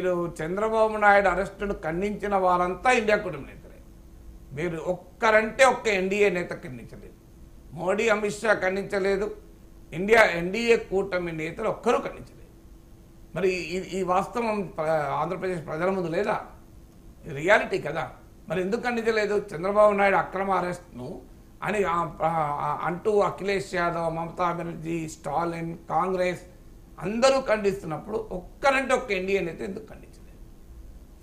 మీరు చంద్రబాబు నాయుడు అరెస్టును ఖండించిన వారంతా ఇండియా కూటమి నేతలే. మీరు ఒక్కరంటే ఒక్క ఎన్డీఏ నేత ఖండించలేదు. మోడీ అమిత్ షా ఖండించలేదు. ఎన్డీఏ కూటమి నేతలు ఒక్కరూ ఖండించలేదు. మరి ఈ వాస్తవం ఆంధ్రప్రదేశ్ ప్రజల ముందు లేదా? రియాలిటీ కదా. మరి ఎందుకు ఖండించలేదు? చంద్రబాబు నాయుడు అక్రమ అరెస్ట్ను అని అంటూ అఖిలేష్ యాదవ్, మమతా బెనర్జీ, స్టాలిన్, కాంగ్రెస్ అందరూ ఖండిస్తున్నప్పుడు ఒక్కరంటే ఒక్క ఎన్డీఏ నేత ఎందుకు ఖండించలేదు?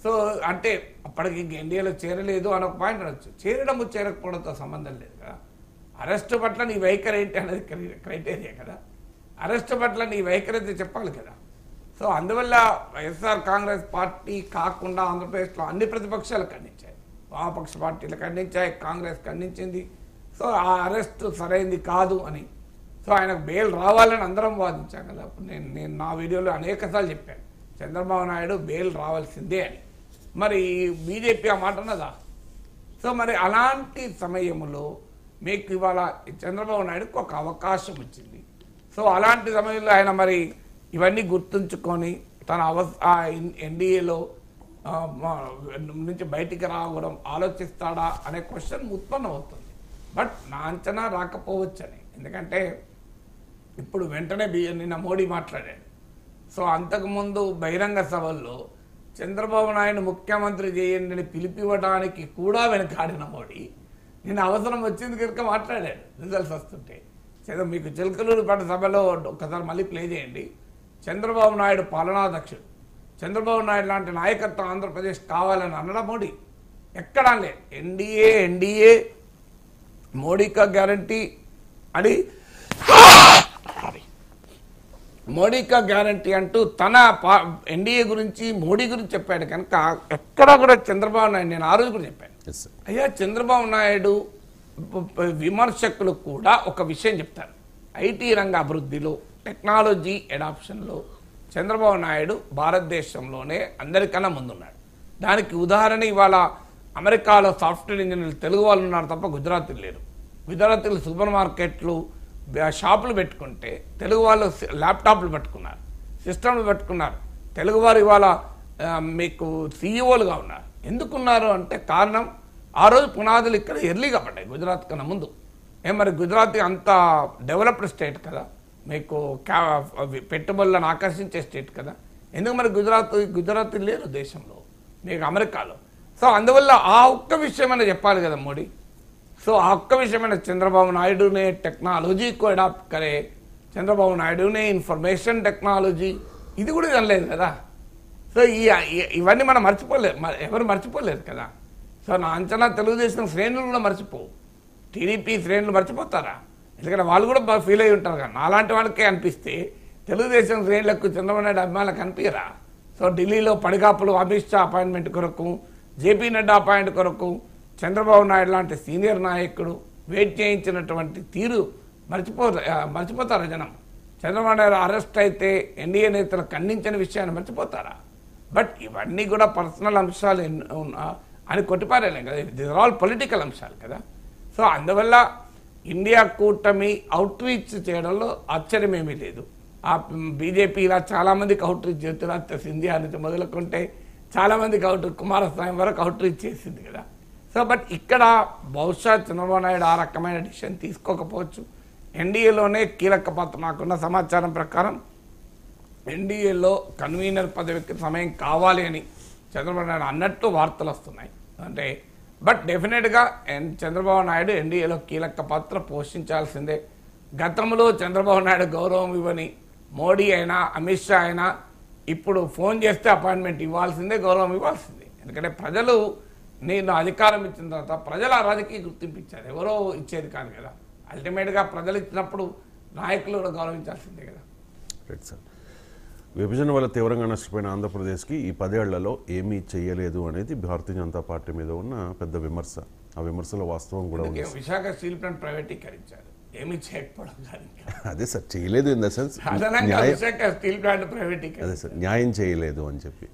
సో అంటే అప్పటికి ఇంక ఎన్డీఏలో చేరలేదు అని ఒక పాయింట్ అనొచ్చు. చేరడము చేరకపోవడంతో సంబంధం లేదు కదా. అరెస్టు పట్ల నీ వైఖరి ఏంటి అనేది క్రైటీరియా కదా. అరెస్టు పట్ల నీ వైఖరి అయితే చెప్పాలి కదా. సో అందువల్ల వైఎస్ఆర్ కాంగ్రెస్ పార్టీ కాకుండా ఆంధ్రప్రదేశ్లో అన్ని ప్రతిపక్షాలు ఖండించాయి. వామపక్ష పార్టీలు ఖండించాయి, కాంగ్రెస్ ఖండించింది. సో ఆ అరెస్టు సరైంది కాదు అని. సో ఆయనకు బెయిల్ రావాలని అందరం వాదించాం కదా. నేను నా వీడియోలో అనేకసార్లు చెప్పాను, చంద్రబాబు నాయుడు బెయిల్ రావాల్సిందే అని. మరి బీజేపీ ఆ మాట అన్నదా? సో మరి అలాంటి సమయంలో మీకు ఇవాళ చంద్రబాబు నాయుడుకు ఒక అవకాశం వచ్చింది. సో అలాంటి సమయంలో ఆయన మరి ఇవన్నీ గుర్తుంచుకొని తన ఎన్డీఏలో నుంచి బయటికి రావడం ఆలోచిస్తాడా అనే క్వశ్చన్ ఉత్పన్నమవుతుంది. బట్ నా అంచనా రాకపోవచ్చని. ఎందుకంటే ఇప్పుడు వెంటనే నిన్న మోడీ మాట్లాడాడు. సో అంతకుముందు బహిరంగ సభల్లో చంద్రబాబు నాయుడు ముఖ్యమంత్రి చేయండి అని పిలిపివ్వడానికి కూడా వెనకాడిన మోడీ నిన్న అవసరం వచ్చింది కనుక మాట్లాడాడు రిజల్ట్స్ వస్తుంటే. మీకు చిలకలూరు పడ్డ సభలో ఒకసారి మళ్ళీ ప్లే చేయండి. చంద్రబాబు నాయుడు పాలనాధ్యక్షుడు, చంద్రబాబు నాయుడు లాంటి నాయకత్వం ఆంధ్రప్రదేశ్ కావాలని అన్నడా మోడీ? ఎక్కడా లేదు. ఎన్డీఏ మోడీకా గ్యారంటీ అని మోడీకా గ్యారంటీ అంటూ తన ఎన్డీఏ గురించి మోడీ గురించి చెప్పాడు కనుక ఎక్కడా కూడా చంద్రబాబు నాయుడు, నేను ఆ రోజు కూడా చెప్పాను, అయ్యా చంద్రబాబు నాయుడు విమర్శకులు కూడా ఒక విషయం చెప్తారు. ఐటీ రంగ అభివృద్ధిలో, టెక్నాలజీ అడాప్షన్లో చంద్రబాబు నాయుడు భారతదేశంలోనే అందరికన్నా ముందున్నాడు. దానికి ఉదాహరణ ఇవాళ అమెరికాలో సాఫ్ట్వేర్ ఇంజనీర్లు తెలుగు వాళ్ళు ఉన్నారు తప్ప గుజరాతీలు లేరు. గుజరాతీలు సూపర్ మార్కెట్లు, షాపులు పెట్టుకుంటే తెలుగు వాళ్ళు ల్యాప్టాప్లు పెట్టుకున్నారు, సిస్టమ్లు పెట్టుకున్నారు. తెలుగువారు ఇవాళ మీకు సీఈఓలుగా ఉన్నారు. ఎందుకున్నారు అంటే కారణం ఆ రోజు పునాదులు ఇక్కడ ఎర్లీగా పడ్డాయి గుజరాత్ కన్నా ముందు. మరి గుజరాత్ అంత డెవలప్డ్ స్టేట్ కదా, మీకు పెట్టుబడులను ఆకర్షించే స్టేట్ కదా. ఎందుకు మరి గుజరాత్ లేరు దేశంలో, మీకు అమెరికాలో. సో అందువల్ల ఆ ఒక్క విషయమైనా చెప్పాలి కదా మోడీ. సో ఆ ఒక్క విషయమైన చంద్రబాబు నాయుడునే టెక్నాలజీ को अडॉप्ट करे, చంద్రబాబు నాయుడునే ఇన్ఫర్మేషన్ టెక్నాలజీ ఇది కూడా అనలేదు కదా. సో ఇవన్నీ మనం మర్చిపోలేదు, ఎవరు మర్చిపోలేదు కదా. సో నా అంచనా తెలుగుదేశం శ్రేణులు కూడా మర్చిపోవు, టీడీపీ శ్రేణులు మర్చిపోతారా? ఎందుకంటే వాళ్ళు కూడా ఫీల్ అయి ఉంటారు కదా. నాలాంటి వాళ్ళకే అనిపిస్తే తెలుగుదేశం శ్రేణులకు చంద్రబాబు నాయుడు అభిమానులకు అనిపించరా? సో ఢిల్లీలో పడిగాపులు అమిత్ షా అపాయింట్మెంట్ కొరకు, జేపీ నడ్డా అపాయింట్ కొరకు చంద్రబాబు నాయుడు లాంటి సీనియర్ నాయకుడు వెయిట్ చేయించినటువంటి తీరు మర్చిపోతారా జనం? చంద్రబాబు నాయుడు అరెస్ట్ అయితే ఎన్డీఏ నేతలు ఖండించిన విషయాన్ని మర్చిపోతారా? బట్ ఇవన్నీ కూడా పర్సనల్ అంశాలు అని కొట్టిపారేలేం కదా. ఇది ఆల్ పొలిటికల్ అంశాలు కదా. సో అందువల్ల ఇండియా కూటమి అవుట్ రీచ్ చేయడంలో ఆశ్చర్యమేమీ లేదు. ఆ బీజేపీ ఇలా చాలామందికి అవుట్ రీచ్ జ్యోతిరాదిత్య సింధియా నుంచి మొదలుకుంటే చాలామందికి కుమారస్వామి వరకు అవుట్ రీచ్ చేసింది కదా. సో బట్ ఇక్కడ బహుశా చంద్రబాబు నాయుడు ఆ రకమైన డిసిషన్ తీసుకోకపోవచ్చు. ఎన్డీఏలోనే కీలక పాత్ర, నాకున్న సమాచారం ప్రకారం ఎన్డీఏలో కన్వీనర్ పదవికి సమయం కావాలి అని చంద్రబాబు నాయుడు అన్నట్టు వార్తలు వస్తున్నాయి. అంటే బట్ డెఫినెట్గా చంద్రబాబు నాయుడు ఎన్డీఏలో కీలక పాత్ర పోషించాల్సిందే. గతంలో చంద్రబాబు నాయుడు గౌరవం ఇవ్వని మోడీ అయినా అమిత్ షా అయినా ఇప్పుడు ఫోన్ చేస్తే అపాయింట్మెంట్ ఇవ్వాల్సిందే, గౌరవం ఇవ్వాల్సిందే. ఎందుకంటే ప్రజలు నేను అధికారం ఇచ్చిన తర్వాత ప్రజలు ఆ రాజకీయ గుర్తింపు ఇచ్చారు, ఎవరో ఇచ్చేది కాదు కదా. అల్టిమేట్గా ప్రజలు ఇచ్చినప్పుడు నాయకులు కూడా గౌరవించాల్సిందే కదా. Right sir. విభజన వల్ల తీవ్రంగా నష్టపోయిన ఆంధ్రప్రదేశ్కి ఈ 10 ఏళ్లలో ఏమీ చేయలేదు అనేది భారతీయ జనతా పార్టీ మీద ఉన్న పెద్ద విమర్శ. ఆ విమర్శలో వాస్తవం కూడా ఉంది. విశాఖ స్టీల్ ప్లాంట్ ప్రైవేటీకరించారు, ఏమీ చేయకపోవడం కాదు. అదే సార్, చేయలేదు in the sense Visakha steel plant ప్రైవేటీకరించారు, అదే సార్ న్యాయం చేయలేదు అని చెప్పి.